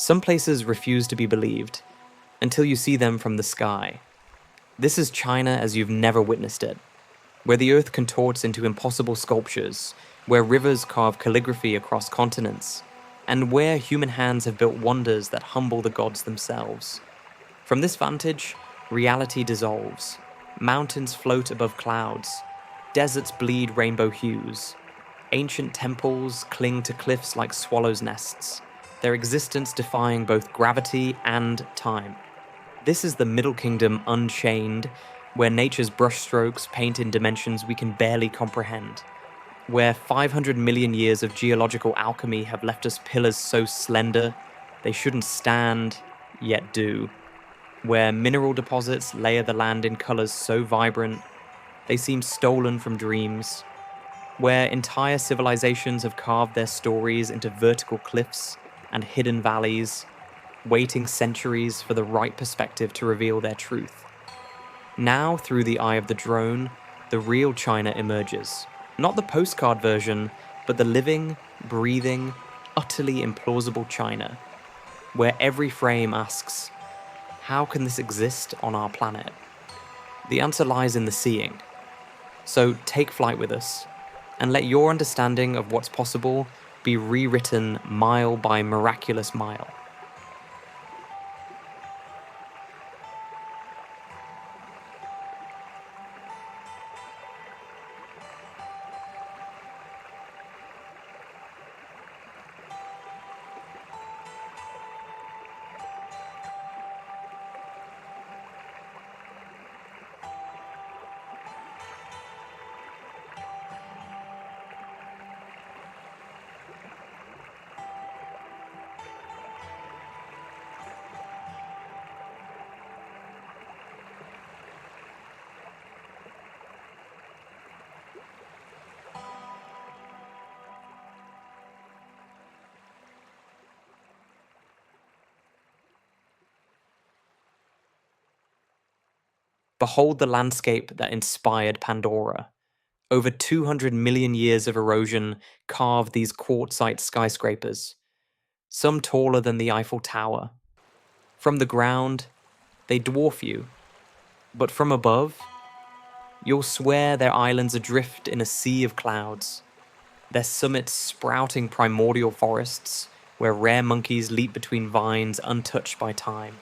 Some places refuse to be believed, until you see them from the sky. This is China as you've never witnessed it, where the earth contorts into impossible sculptures, where rivers carve calligraphy across continents, and where human hands have built wonders that humble the gods themselves. From this vantage, reality dissolves. Mountains float above clouds. Deserts bleed rainbow hues. Ancient temples cling to cliffs like swallows' nests, their existence defying both gravity and time. This is the Middle Kingdom unchained, where nature's brushstrokes paint in dimensions we can barely comprehend, where 500 million years of geological alchemy have left us pillars so slender they shouldn't stand, yet do, where mineral deposits layer the land in colors so vibrant they seem stolen from dreams, where entire civilizations have carved their stories into vertical cliffs and hidden valleys, waiting centuries for the right perspective to reveal their truth. Now, through the eye of the drone, the real China emerges. Not the postcard version, but the living, breathing, utterly implausible China, where every frame asks, how can this exist on our planet? The answer lies in the seeing. So take flight with us, and let your understanding of what's possible be rewritten mile by miraculous mile. Behold the landscape that inspired Pandora. Over 200 million years of erosion carved these quartzite skyscrapers, some taller than the Eiffel Tower. From the ground, they dwarf you, but from above, you'll swear their islands adrift in a sea of clouds, their summits sprouting primordial forests where rare monkeys leap between vines untouched by time.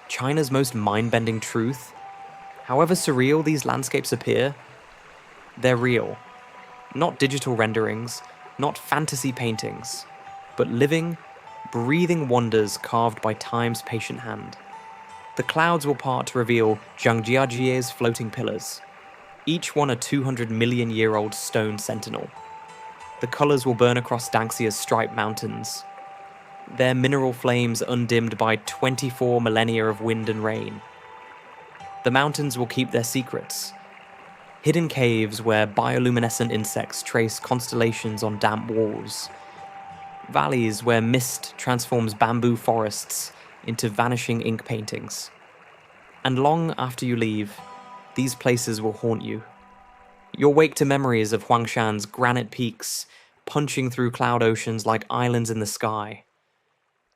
China's most mind-bending truth, however surreal these landscapes appear, they're real. Not digital renderings, not fantasy paintings, but living, breathing wonders carved by time's patient hand. The clouds will part to reveal Zhangjiajie's floating pillars, each one a 200 million year old stone sentinel. The colors will burn across Danxia's striped mountains, their mineral flames undimmed by 24 millennia of wind and rain. The mountains will keep their secrets, hidden caves where bioluminescent insects trace constellations on damp walls, valleys where mist transforms bamboo forests into vanishing ink paintings. And long after you leave, these places will haunt you. You'll wake to memories of Huangshan's granite peaks punching through cloud oceans like islands in the sky,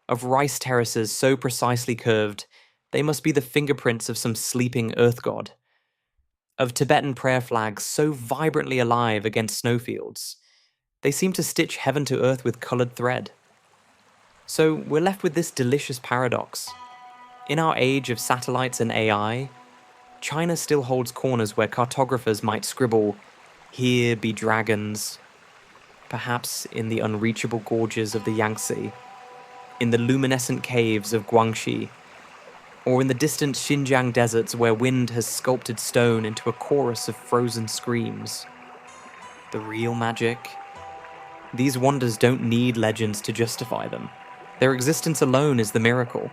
of rice terraces so precisely curved They must be the fingerprints of some sleeping earth god. Of Tibetan prayer flags so vibrantly alive against snowfields. They seem to stitch heaven to earth with coloured thread. So we're left with this delicious paradox. In our age of satellites and AI, China still holds corners where cartographers might scribble, "Here be dragons," perhaps in the unreachable gorges of the Yangtze, in the luminescent caves of Guangxi, or in the distant Xinjiang deserts where wind has sculpted stone into a chorus of frozen screams. The real magic? These wonders don't need legends to justify them. Their existence alone is the miracle.